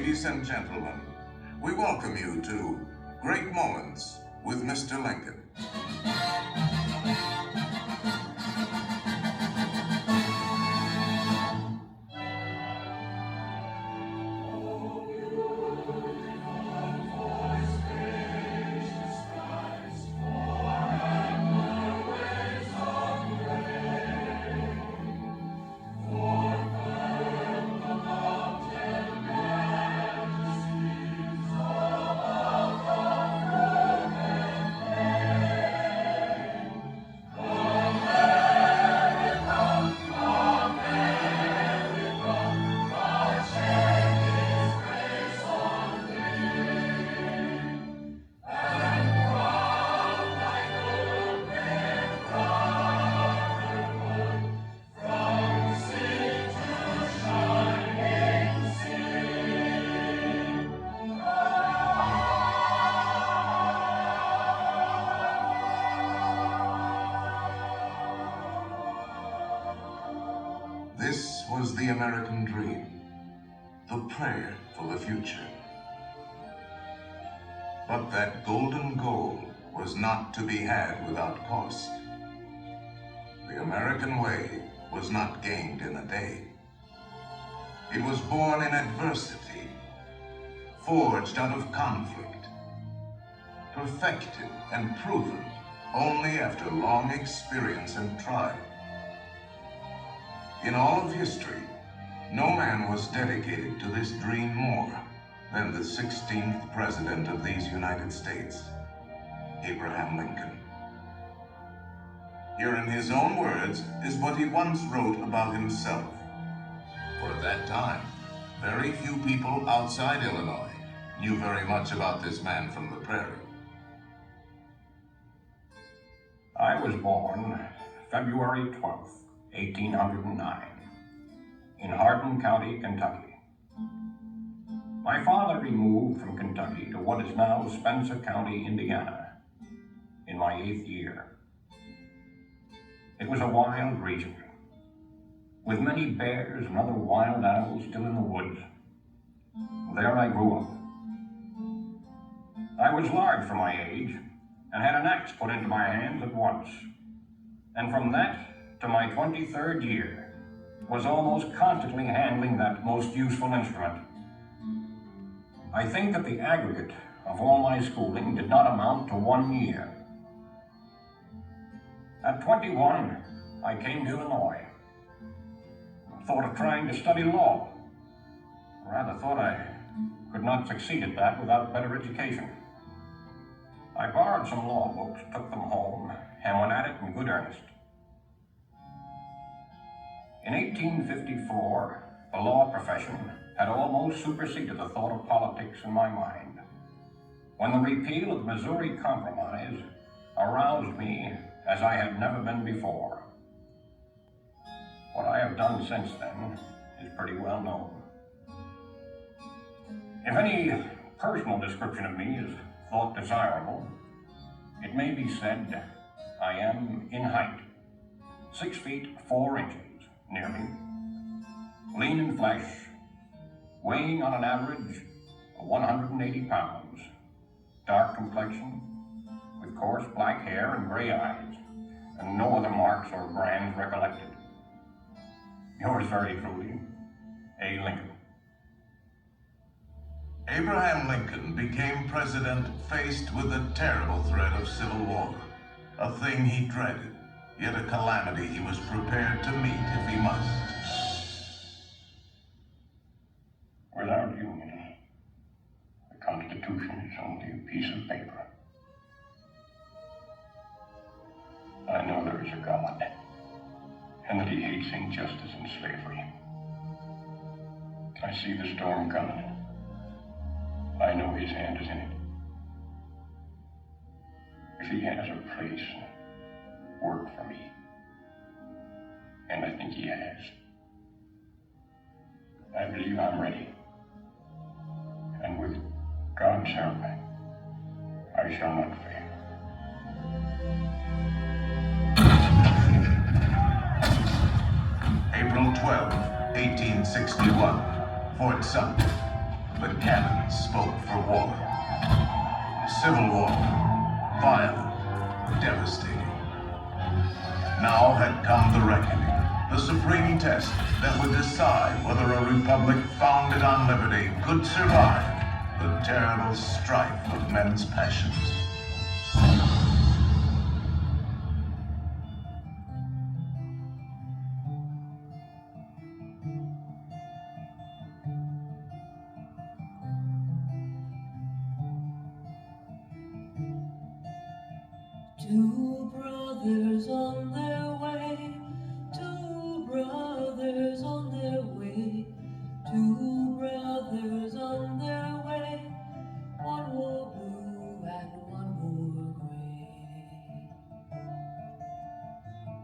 Ladies and gentlemen, we welcome you to Great Moments with Mr. Lincoln. This was the American dream, the prayer for the future. But that golden goal was not to be had without cost. The American way was not gained in a day. It was born in adversity, forged out of conflict, perfected and proven only after long experience and trial. In all of history, no man was dedicated to this dream more than the 16th President of these United States, Abraham Lincoln. Here in his own words is what he once wrote about himself. For at that time, very few people outside Illinois knew very much about this man from the prairie. I was born February 12th, 1809, in Hardin County, Kentucky. My father removed from Kentucky to what is now Spencer County, Indiana, in my 8th year. It was a wild region, with many bears and other wild animals still in the woods. There I grew up. I was large for my age, and had an axe put into my hands at once. And from that to my 23rd year, was almost constantly handling that most useful instrument. I think that the aggregate of all my schooling did not amount to 1 year. At 21, I came to Illinois. Thought of trying to study law. Rather thought I could not succeed at that without better education. I borrowed some law books, took them home, and went at it in good earnest. In 1854, the law profession had almost superseded the thought of politics in my mind, when the repeal of the Missouri Compromise aroused me as I had never been before. What I have done since then is pretty well known. If any personal description of me is thought desirable, it may be said I am in height, 6 feet 4 inches, nearly, lean in flesh, weighing on an average of 180 pounds, dark complexion, with coarse black hair and gray eyes, and no other marks or brands recollected. Yours very truly, A. Lincoln. Abraham Lincoln became president faced with the terrible threat of civil war, a thing he dreaded, yet a calamity he was prepared to meet if he must. Without union, the Constitution is only a piece of paper. I know there is a God, and that he hates injustice and slavery. I see the storm coming. I know his hand is in it. If he has a place, work for me. And I think he has. I believe I'm ready. And with God's help, I shall not fail. April 12, 1861, Fort Sumter. the cannon spoke for war. Civil war, violent, devastating. Now had come the reckoning, the supreme test that would decide whether a republic founded on liberty could survive the terrible strife of men's passions. Two brothers on their way, two brothers on their way, two brothers on their way, one wore blue and one wore gray.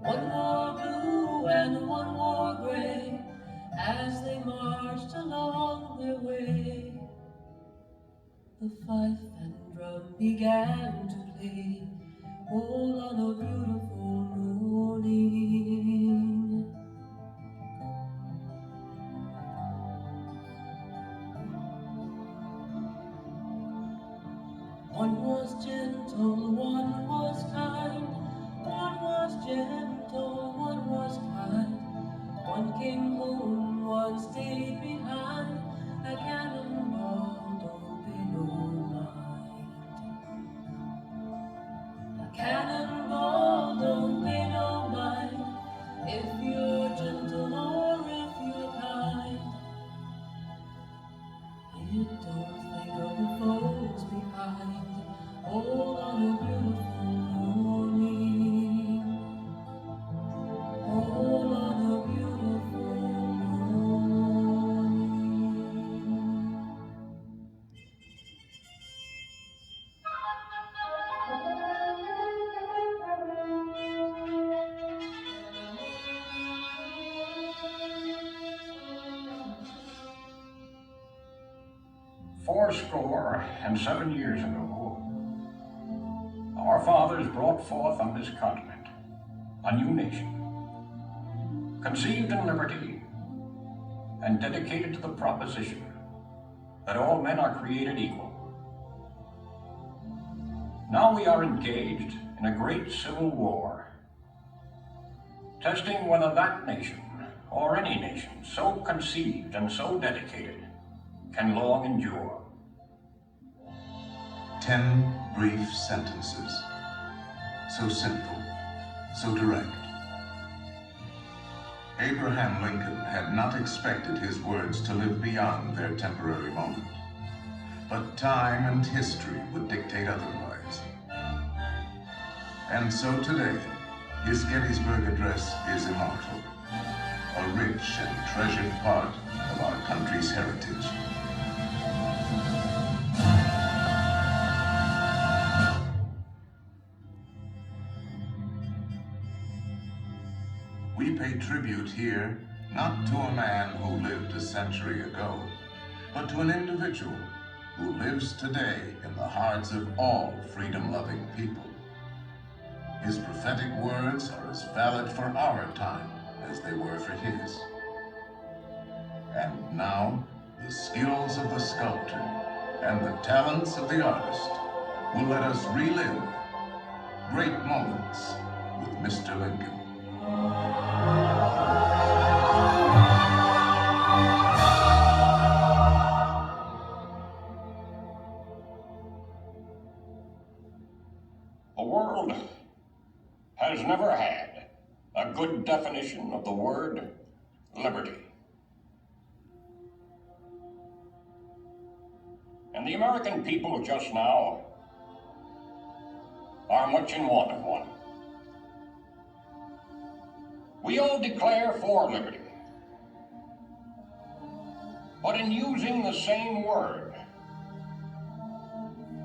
One wore blue and one wore gray, as they marched along their way. The fife and drum began to play, all on a beautiful morning. One was gentle, one was kind. One was gentle, one was kind. One came home, one stayed behind. A cannonball, don't pay no mind. A cannonball, don't pay no mind. If you're gentle or if you're kind. It don't think of the foes behind. All on a beautiful morning. All on a beautiful morning. Fourscore and 7 years ago, our fathers brought forth on this continent a new nation, conceived in liberty and dedicated to the proposition that all men are created equal. Now we are engaged in a great civil war, testing whether that nation, or any nation so conceived and so dedicated, can long endure. 10 brief sentences. So simple, so direct. Abraham Lincoln had not expected his words to live beyond their temporary moment. But time and history would dictate otherwise. And so today, his Gettysburg Address is immortal, a rich and treasured part of our country's heritage. We pay tribute here not to a man who lived a century ago, but to an individual who lives today in the hearts of all freedom-loving people. His prophetic words are as valid for our time as they were for his. And now, the skills of the sculptor and the talents of the artist will let us relive great moments with Mr. Lincoln. The world has never had a good definition of the word liberty. And the American people just now are much in want of one. We all declare for liberty, but in using the same word,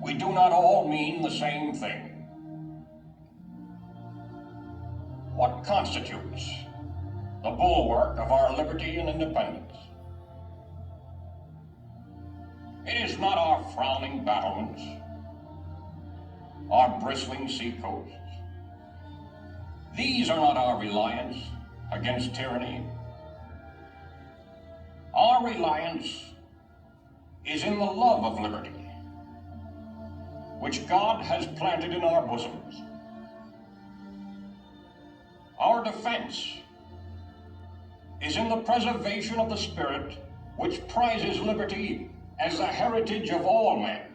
we do not all mean the same thing. What constitutes the bulwark of our liberty and independence? It is not our frowning battlements, our bristling seacoasts. These are not our reliance against tyranny. Our reliance is in the love of liberty, which God has planted in our bosoms. Our defense is in the preservation of the spirit which prizes liberty as the heritage of all men,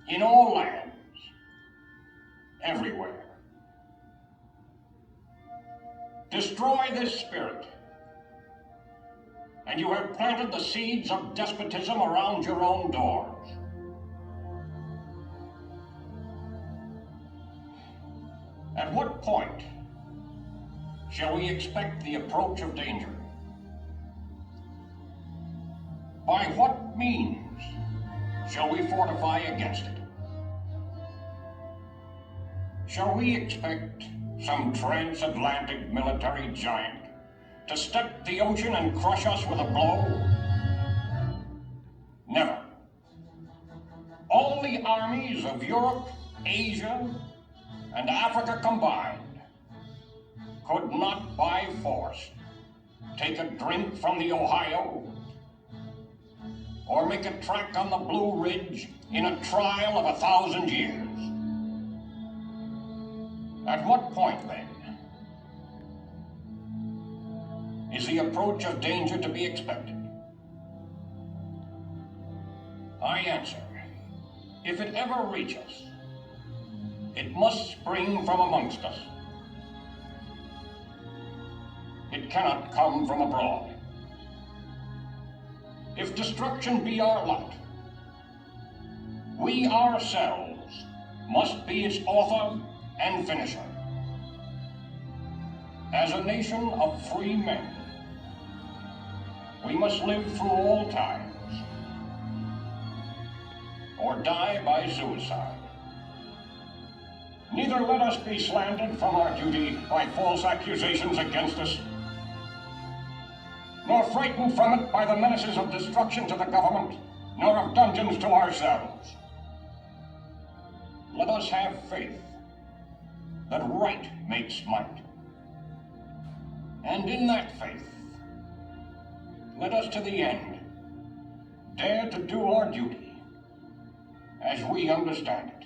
in all lands, everywhere. Destroy this spirit, and you have planted the seeds of despotism around your own doors. At what point shall we expect the approach of danger? By what means shall we fortify against it? Shall we expect some transatlantic military giant to step the ocean and crush us with a blow? Never. All the armies of Europe, Asia, and Africa combined could not by force take a drink from the Ohio or make a track on the Blue Ridge in a trial of 1,000 years. At what point, then, is the approach of danger to be expected? I answer, if it ever reach us, it must spring from amongst us. It cannot come from abroad. If destruction be our lot, we ourselves must be its author and finisher. As a nation of free men, we must live through all times, or die by suicide. Neither let us be slandered from our duty by false accusations against us, nor frightened from it by the menaces of destruction to the government, nor of dungeons to ourselves. Let us have faith that right makes might. And in that faith, let us to the end dare to do our duty as we understand it.